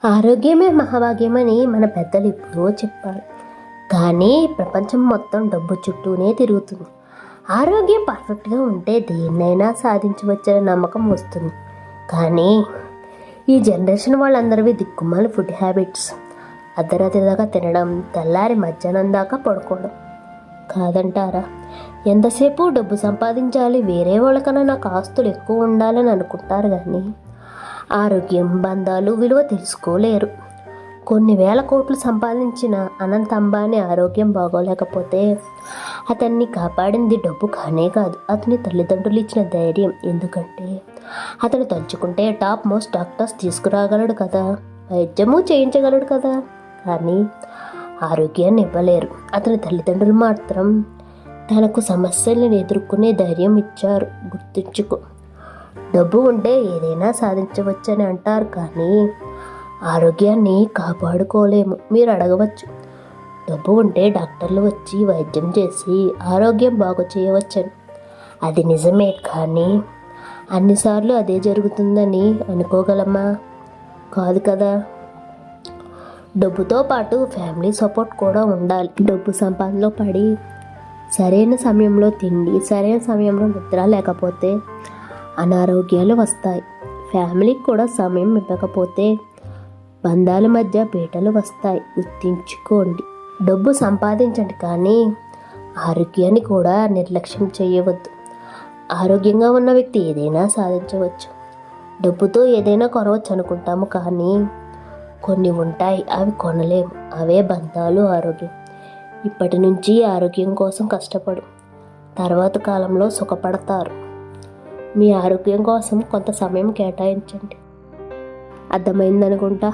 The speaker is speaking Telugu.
ఆరోగ్యమే మహాభాగ్యమని మన పెద్దలు ఎప్పుడో చెప్పారు. కానీ ప్రపంచం మొత్తం డబ్బు చుట్టూనే తిరుగుతుంది. ఆరోగ్యం పర్ఫెక్ట్గా ఉంటే దేన్నైనా సాధించవచ్చనే నమ్మకం వస్తుంది. కానీ ఈ జనరేషన్ వాళ్ళందరివి దిక్కుమాల ఫుడ్ హ్యాబిట్స్. అర్ధరాత్రి దాకా తినడం, తెల్లారి మధ్యాహ్నం దాకా పడుకోవడం కాదంటారా? ఎంతసేపు డబ్బు సంపాదించాలి, వేరే వాళ్ళకన్నా నాకు ఆస్తులు ఎక్కువ ఉండాలని అనుకుంటారు. కానీ ఆరోగ్యం, బంధాలు విలువ తెలుసుకోలేరు. కొన్ని వేల కోట్లు సంపాదించిన అనంత్ అంబానీ ఆరోగ్యం బాగోలేకపోతే అతన్ని కాపాడింది డబ్బు కానే కాదు, అతని తల్లిదండ్రులు ఇచ్చిన ధైర్యం. ఎందుకంటే అతను తలుచుకుంటే టాప్ మోస్ట్ డాక్టర్స్ తీసుకురాగలడు కదా, వైద్యము చేయించగలడు కదా. కానీ ఆరోగ్యాన్ని ఇవ్వలేరు. అతని తల్లిదండ్రులు మాత్రం తనకు సమస్యలను ఎదుర్కొనే ధైర్యం ఇచ్చారు. గుర్తుంచుకో, డబ్బు ఉంటే ఏదైనా సాధించవచ్చని అంటారు, కానీ ఆరోగ్యాన్ని కాపాడుకోలేము. మీరు అడగవచ్చు, డబ్బు ఉంటే డాక్టర్లు వచ్చి వైద్యం చేసి ఆరోగ్యం బాగు చేయవచ్చని. అది నిజమే, కానీ అన్నిసార్లు అదే జరుగుతుందని అనుకోగలమా? కాదు కదా. డబ్బుతో పాటు ఫ్యామిలీ సపోర్ట్ కూడా ఉండాలి. డబ్బు సంపాదనలో పడి సరైన సమయంలో తిండి, సరైన సమయంలో నిద్ర లేకపోతే అనారోగ్యాలు వస్తాయి. ఫ్యామిలీకి కూడా సమయం ఇవ్వకపోతే బంధాల మధ్య పీటలు వస్తాయి. గుర్తించుకోండి, డబ్బు సంపాదించండి, కానీ ఆరోగ్యాన్ని కూడా నిర్లక్ష్యం చేయవద్దు. ఆరోగ్యంగా ఉన్న వ్యక్తి ఏదైనా సాధించవచ్చు. డబ్బుతో ఏదైనా కొనవచ్చు అనుకుంటాము, కానీ కొన్ని ఉంటాయి, అవి కొనలేము. అవే బంధాలు, ఆరోగ్యం. ఇప్పటి నుంచి ఆరోగ్యం కోసం కష్టపడు, తర్వాత కాలంలో సుఖపడతారు. మీ ఆరోగ్యం కోసం కొంత సమయం కేటాయించండి. అర్థమైందనుకుంటా.